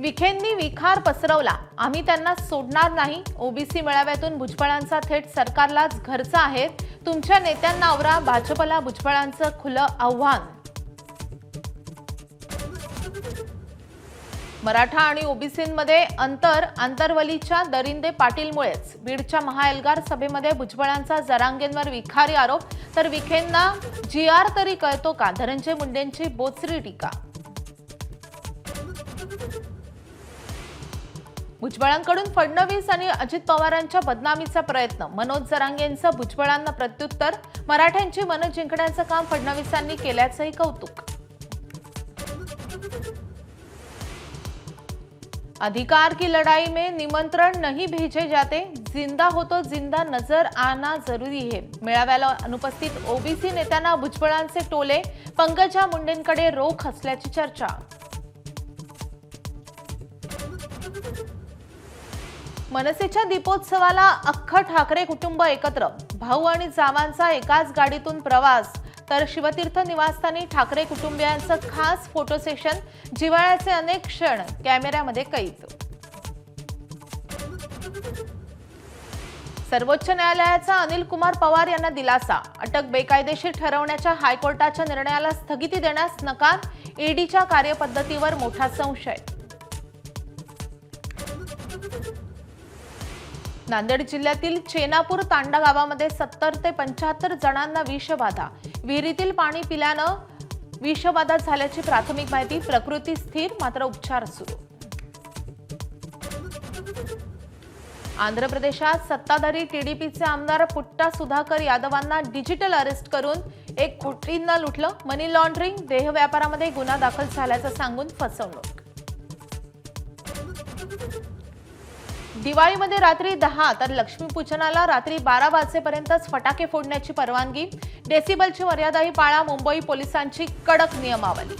विखेंनी विखार पसरवला, आम्ही त्यांना सोडणार नाही। ओबीसी मेळाव्यातून भुजबळांचा थेट सरकारलाच घरचा आहे। तुमच्या नेत्यांना आवरा, भाजपला भुजबळांचं खुलं आव्हान। मराठा आणि ओबीसींमध्ये अंतरवलीच्या दरिंदे पाटीलमुळेच। बीडच्या महाएल्गार सभेमध्ये भुजबळांचा जरांगेंवर विखारी आरोप, तर विखेंना जीआर तरी कळतो का, धनंजय मुंडेंची बोचरी टीका। भुजबळांकडून फडणवीस आणि अजित पवारांच्या बदनामीचा प्रयत्न, मनोज जरांगेंचं भुजबळांना प्रत्युत्तर। मराठ्यांची मन जिंकण्याचं काम फडणवीसांनी केल्याचंही कौतुक। अधिकार की लड़ाई में निमंत्रण नहीं भेजे जाते, जिंदा हो तो जिंदा नजर आना जरूरी है। मेळाव्याला अनुपस्थित ओबीसी नेत्यांना भुजबळांचे टोले, पंकजा मुंडेंकडे रोख असल्याची चर्चा। मनसेच्या दीपोत्सवाला अख्खं ठाकरे कुटुंब एकत्र, भाऊ आणि जावांचा एकाच गाडीतून प्रवास। तर शिवतीर्थ निवासस्थानी ठाकरे कुटुंबियांचं खास फोटो सेशन, जिव्हाळ्याचे अनेक क्षण कॅमेऱ्यामध्ये कैद। सर्वोच्च न्यायालयाचा अनिल कुमार पवार यांना दिलासा, अटक बेकायदेशीर ठरवण्याच्या हायकोर्टाच्या निर्णयाला स्थगिती देण्यास नकार। ईडीच्या कार्यपद्धतीवर मोठा संशय। नांदेड जिल्ह्यातील चेनापूर तांडा गावामध्ये 70 ते 75 जणांना विषबाधा, विहिरीतील पाणी पिल्यानं विषबाधा झाल्याची प्राथमिक माहिती। प्रकृती स्थिर, मात्र उपचार सुरू। आंध्र प्रदेशात सत्ताधारी टीडीपीचे आमदार पुट्टा सुधाकर यादवांना डिजिटल अरेस्ट करून 1 कोटींना लुटलं। मनी लॉन्ड्रिंग, देह व्यापारामध्ये गुन्हा दाखल झाल्याचं सांगून फसवणूक। दिवाळीमध्ये रात्री 10 तर लक्ष्मीपूजनाला रात्री 12 वाजेपर्यंतच फटाके फोडण्याची परवानगी। डेसिबलची मर्यादाही पाळा, मुंबई पोलिसांची कडक नियमावली।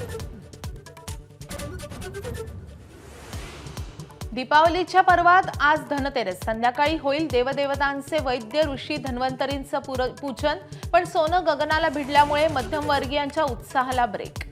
दीपावलीच्या पर्वात आज धनतेरस, संध्याकाळी होईल देवदेवतांचे वैद्य ऋषी धन्वंतरींचं पूजन। पण सोनं गगनाला भिडल्यामुळे मध्यमवर्गीयांच्या उत्साहाला ब्रेक।